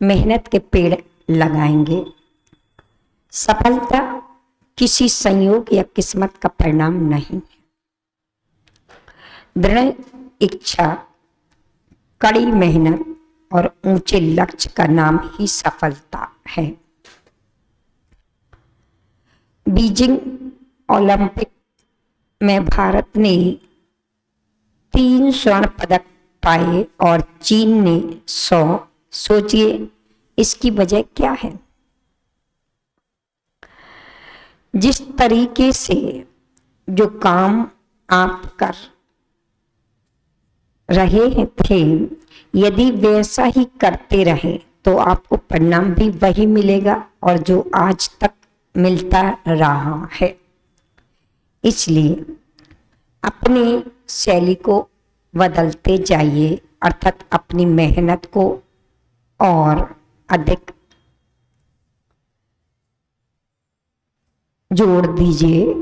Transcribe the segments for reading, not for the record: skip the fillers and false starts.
मेहनत के पेड़ लगाएंगे। सफलता किसी संयोग या किस्मत का परिणाम नहीं है। दृढ़ इच्छा, कड़ी मेहनत और ऊंचे लक्ष्य का नाम ही सफलता है। बीजिंग ओलंपिक में भारत ने 3 स्वर्ण पदक पाए और चीन ने 100। सोचिए इसकी वजह क्या है? जिस तरीके से जो काम आप कर रहे थे, यदि वैसा ही करते रहे तो आपको परिणाम भी वही मिलेगा और जो आज तक मिलता रहा है। इसलिए अपनी शैली को बदलते जाइए, अर्थात अपनी मेहनत को और अधिक जोड़ दीजिए।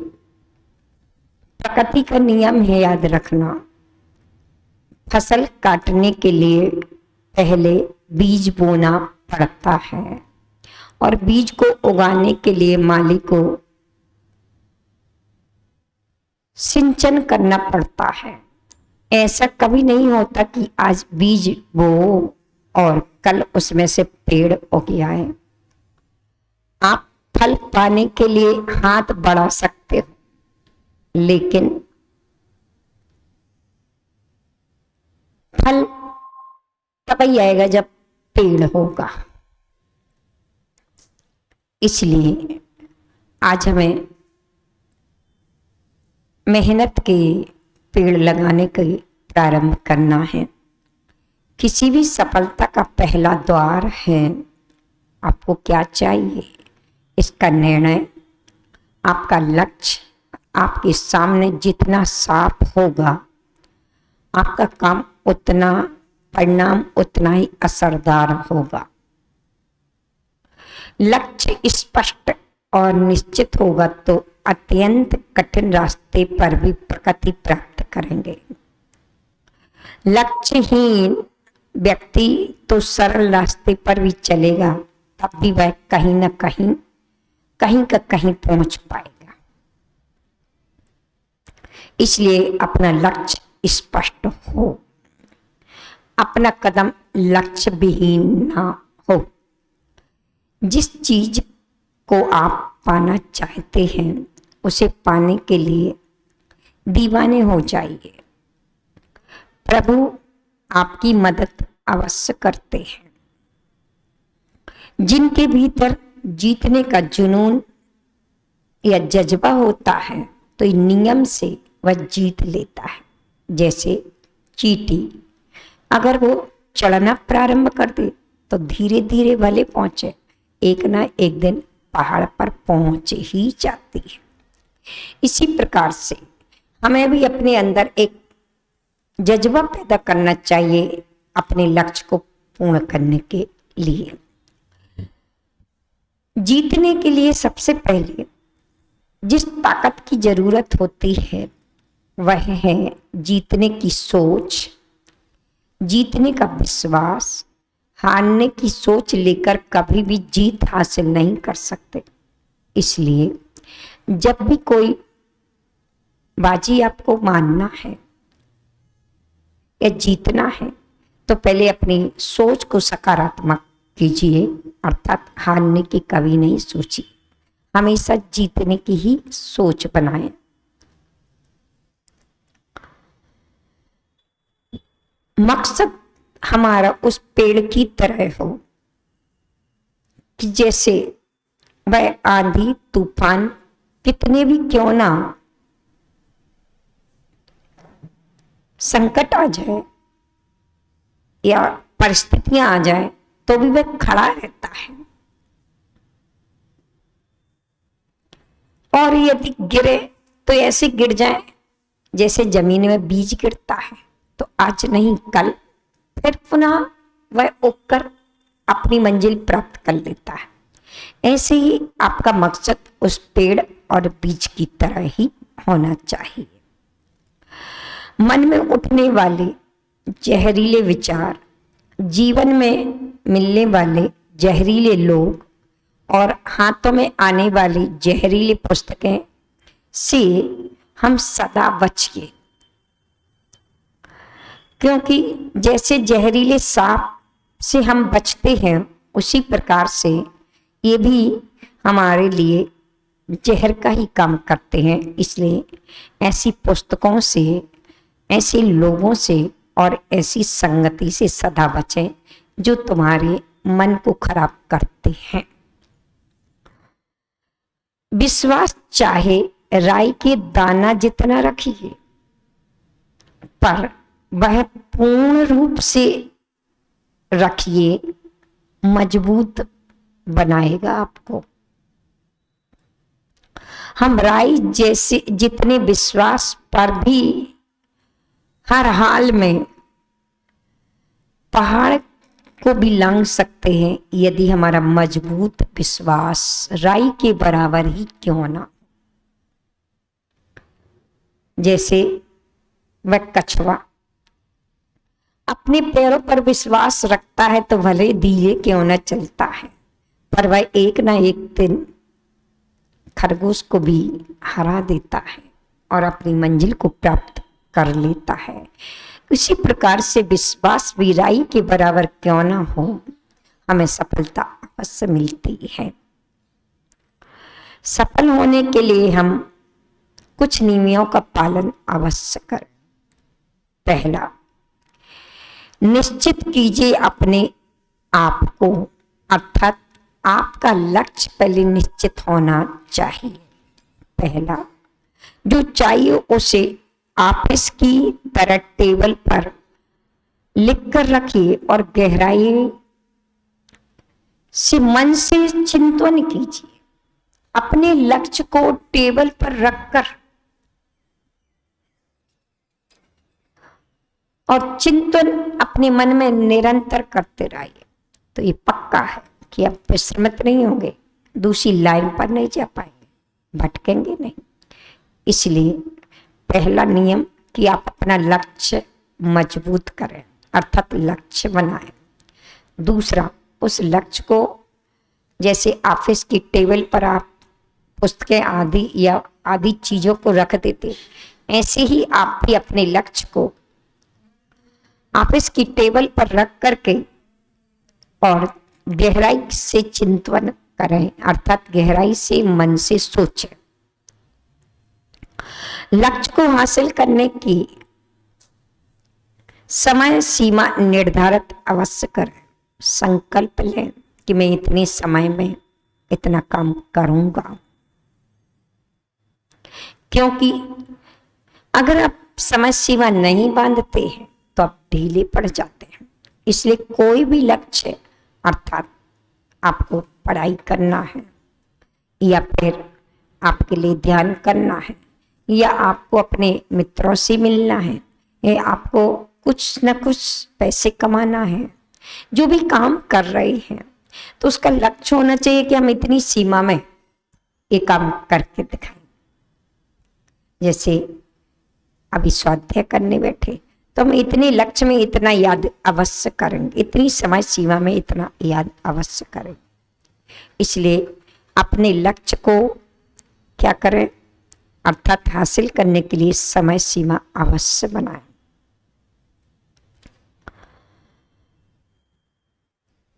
प्रकृति का नियम है, याद रखना, फसल काटने के लिए पहले बीज बोना पड़ता है और बीज को उगाने के लिए माली को सिंचन करना पड़ता है। ऐसा कभी नहीं होता कि आज बीज बो और कल उसमें से पेड़ उग आए। आप फल पाने के लिए हाथ बढ़ा सकते हो, लेकिन फल तभी आएगा जब पेड़ होगा। इसलिए आज हमें मेहनत के पेड़ लगाने के प्रारंभ करना है। किसी भी सफलता का पहला द्वार है आपको क्या चाहिए, इसका निर्णय आपका लक्ष्य आपके सामने जितना साफ होगा, आपका काम उतना, परिणाम उतना ही असरदार होगा। लक्ष्य स्पष्ट और निश्चित होगा तो अत्यंत कठिन रास्ते पर भी प्रगति प्राप्त करेंगे। लक्ष्यहीन व्यक्ति तो सरल रास्ते पर भी चलेगा, तब भी वह कहीं ना कहीं का कहीं पहुंच पाएगा। इसलिए अपना लक्ष्य स्पष्ट हो, अपना कदम लक्ष्य विहीन ना हो। जिस चीज को आप पाना चाहते हैं उसे पाने के लिए दीवाने हो जाइए। प्रभु आपकी मदद अवश्य करते हैं। जिनके भीतर जीतने का जुनून या जज्बा होता है तो नियम से वह जीत लेता है। जैसे चींटी, अगर वो चढ़ना प्रारंभ कर दे तो धीरे धीरे भले पहुंचे, एक ना एक दिन पहाड़ पर पहुंच ही जाती है। इसी प्रकार से हमें भी अपने अंदर एक जज्बा पैदा करना चाहिए अपने लक्ष्य को पूर्ण करने के लिए। जीतने के लिए सबसे पहले जिस ताकत की जरूरत होती है वह है जीतने की सोच, जीतने का विश्वास। हारने की सोच लेकर कभी भी जीत हासिल नहीं कर सकते। इसलिए जब भी कोई बाजी आपको मानना है या जीतना है तो पहले अपनी सोच को सकारात्मक कीजिए, अर्थात हारने की कभी नहीं सोचिए, हमेशा जीतने की ही सोच बनाएं। मकसद हमारा उस पेड़ की तरह हो कि जैसे वह आंधी तूफान कितने भी क्यों ना संकट आ जाए या परिस्थितियां आ जाए तो भी वह खड़ा रहता है। और यदि गिरे तो ऐसे गिर जाए जैसे जमीन में बीज गिरता है, तो आज नहीं कल फिर पुनः वह उगकर अपनी मंजिल प्राप्त कर लेता है। ऐसे ही आपका मकसद उस पेड़ और बीज की तरह ही होना चाहिए। मन में उठने वाले जहरीले विचार जीवन में मिलने वाले जहरीले लोग और हाथों में आने वाली जहरीली पुस्तकें से हम सदा बचिए, क्योंकि जैसे जहरीले सांप से हम बचते हैं उसी प्रकार से ये भी हमारे लिए जहर का ही काम करते हैं। इसलिए ऐसी पुस्तकों से, ऐसे लोगों से और ऐसी संगति से सदा बचें जो तुम्हारे मन को खराब करते हैं। विश्वास चाहे राई के दाना जितना रखिए, पर वह पूर्ण रूप से रखिए, मजबूत बनाएगा आपको। हम राई जैसे जितने विश्वास पर भी हर हाल में पहाड़ को भी लांघ सकते हैं, यदि हमारा मजबूत विश्वास राई के बराबर ही क्यों ना। जैसे वह कछुआ अपने पैरों पर विश्वास रखता है तो भले धीरे क्यों न चलता है, पर वह एक ना एक दिन खरगोश को भी हरा देता है और अपनी मंजिल को प्राप्त कर लेता है। इसी प्रकार से विश्वास भी राई के बराबर क्यों ना हो, हमें सफलता अवश्य मिलती है। सफल होने के लिए हम कुछ नियमों का पालन अवश्य करें। पहला, निश्चित कीजिए अपने आप को, अर्थात आपका लक्ष्य पहले निश्चित होना चाहिए। पहला, जो चाहिए उसे आप इसकी तरह टेबल पर लिख कर रखिए और गहराई से मन से चिंतन कीजिए। अपने लक्ष्य को टेबल पर रखकर और चिंतन अपने मन में निरंतर करते रहिए, तो ये पक्का है कि आप विस्मृत नहीं होंगे, दूसरी लाइन पर नहीं जा पाएंगे, भटकेंगे नहीं। इसलिए पहला नियम कि आप अपना लक्ष्य मजबूत करें, अर्थात लक्ष्य बनाएं। दूसरा, उस लक्ष्य को जैसे ऑफिस की टेबल पर आप पुस्तकें आदि या आदि चीजों को रख देते, ऐसे ही आप भी अपने लक्ष्य को ऑफिस की टेबल पर रख करके और गहराई से चिंतन करें, अर्थात गहराई से मन से सोचें। लक्ष्य को हासिल करने की समय सीमा निर्धारित अवश्य करें। संकल्प लें कि मैं इतने समय में इतना काम करूंगा, क्योंकि अगर आप समय सीमा नहीं बांधते हैं तो आप ढीले पड़ जाते हैं। इसलिए कोई भी लक्ष्य, अर्थात आपको पढ़ाई करना है या फिर आपके लिए ध्यान करना है या आपको अपने मित्रों से मिलना है या आपको कुछ न कुछ पैसे कमाना है, जो भी काम कर रहे हैं तो उसका लक्ष्य होना चाहिए कि हम इतनी सीमा में ये काम करके दिखाएं। जैसे अभी स्वाध्याय करने बैठे तो हम इतने लक्ष्य में इतना याद अवश्य करेंगे, इतनी समय सीमा में इतना याद अवश्य करेंगे। इसलिए अपने लक्ष्य को क्या करें, अर्थात हासिल करने के लिए समय सीमा अवश्य बनाएं।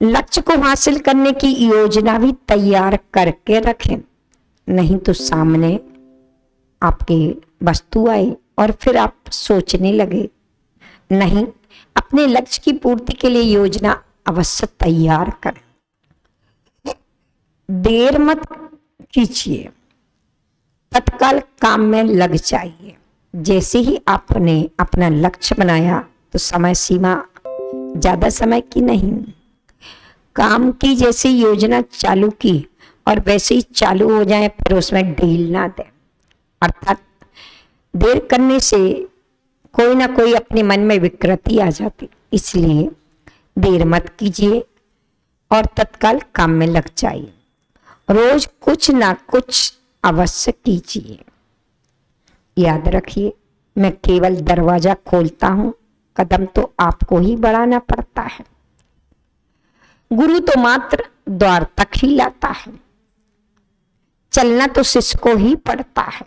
लक्ष्य को हासिल करने की योजना भी तैयार करके रखें, नहीं तो सामने आपके वस्तु आए और फिर आप सोचने लगे। नहीं, अपने लक्ष्य की पूर्ति के लिए योजना अवश्य तैयार करें। देर मत कीजिए, तत्काल काम में लग जाइए। जैसे ही आपने अपना लक्ष्य बनाया तो समय सीमा ज्यादा समय की नहीं, काम की जैसे योजना चालू की और वैसे ही चालू हो जाए, फिर उसमें ढील ना दें। अर्थात देर करने से कोई ना कोई अपने मन में विकृति आ जाती, इसलिए देर मत कीजिए और तत्काल काम में लग जाइए। रोज कुछ ना कुछ अवश्य कीजिए। याद रखिए, मैं केवल दरवाजा खोलता हूं, कदम तो आपको ही बढ़ाना पड़ता है। गुरु तो मात्र द्वार तक ही लाता है, चलना तो शिष्य को ही पड़ता है।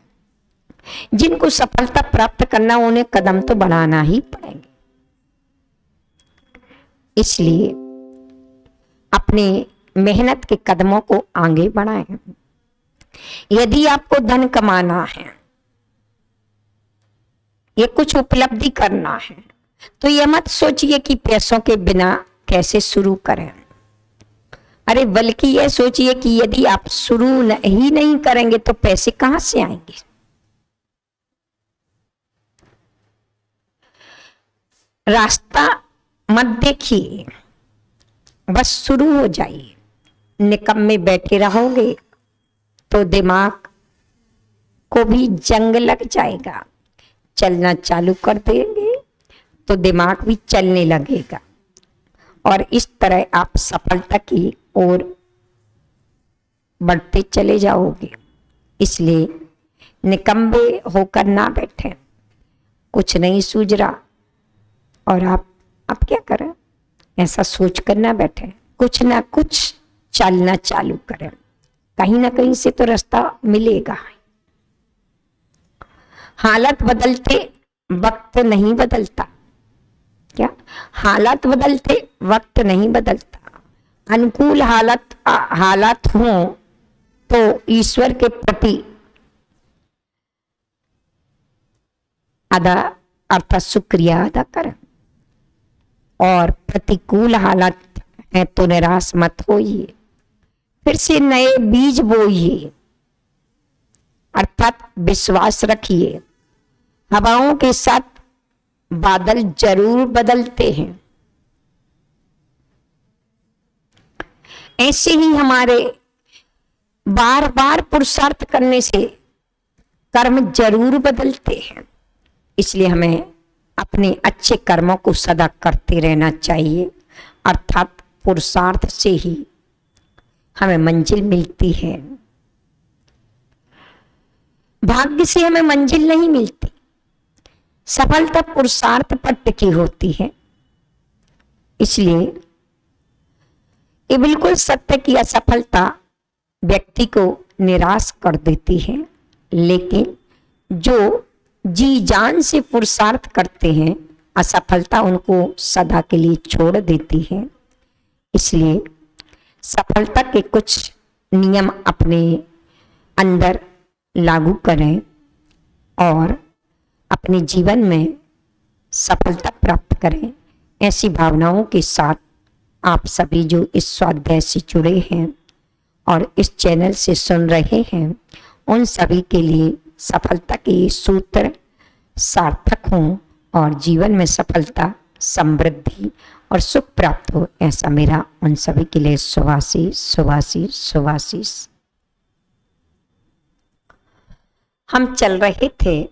जिनको सफलता प्राप्त करना उन्हें कदम तो बढ़ाना ही पड़ेंगे। इसलिए अपने मेहनत के कदमों को आगे बढ़ाएं। यदि आपको धन कमाना है, ये कुछ उपलब्धि करना है, तो ये मत सोचिए कि पैसों के बिना कैसे शुरू करें। अरे बल्कि यह सोचिए कि यदि आप शुरू ही नहीं करेंगे तो पैसे कहां से आएंगे। रास्ता मत देखिए, बस शुरू हो जाइए। निकम्मे बैठे रहोगे तो दिमाग को भी जंग लग जाएगा। चलना चालू कर देंगे तो दिमाग भी चलने लगेगा और इस तरह आप सफलता की ओर बढ़ते चले जाओगे। इसलिए निकम्मे होकर ना बैठें। कुछ नहीं सूझ रहा और आप क्या करें, ऐसा सोच कर ना बैठे, कुछ ना कुछ चलना चालू करें। कहीं ना कहीं से तो रास्ता मिलेगा। हालत बदलते वक्त नहीं बदलता। क्या हालात बदलते वक्त नहीं बदलता। अनुकूल हालात हो तो ईश्वर के प्रति अर्थात शुक्रिया अदा करें और प्रतिकूल हालात है तो निराश मत होइए, फिर से नए बीज बोइए अर्थात विश्वास रखिए। हवाओं के साथ बादल जरूर बदलते हैं, ऐसे ही हमारे बार बार पुरुषार्थ करने से कर्म जरूर बदलते हैं। इसलिए हमें अपने अच्छे कर्मों को सदा करते रहना चाहिए, अर्थात पुरुषार्थ से ही हमें मंजिल मिलती है। भाग्य से हमें मंजिल नहीं मिलती। सफलता पुरुषार्थ पर टिकी होती है। इसलिए ये बिल्कुल सत्य की असफलता व्यक्ति को निराश कर देती है, लेकिन जो जी जान से पुरुषार्थ करते हैं असफलता उनको सदा के लिए छोड़ देती है। इसलिए सफलता के कुछ नियम अपने अंदर लागू करें और अपने जीवन में सफलता प्राप्त करें। ऐसी भावनाओं के साथ आप सभी जो इस स्वाध्याय से जुड़े हैं और इस चैनल से सुन रहे हैं, उन सभी के लिए सफलता के सूत्र सार्थक हों और जीवन में सफलता, समृद्धि और सुख प्राप्त हो, ऐसा मेरा उन सभी के लिए शुभाशीष शुभाशीष शुभाशीष। हम चल रहे थे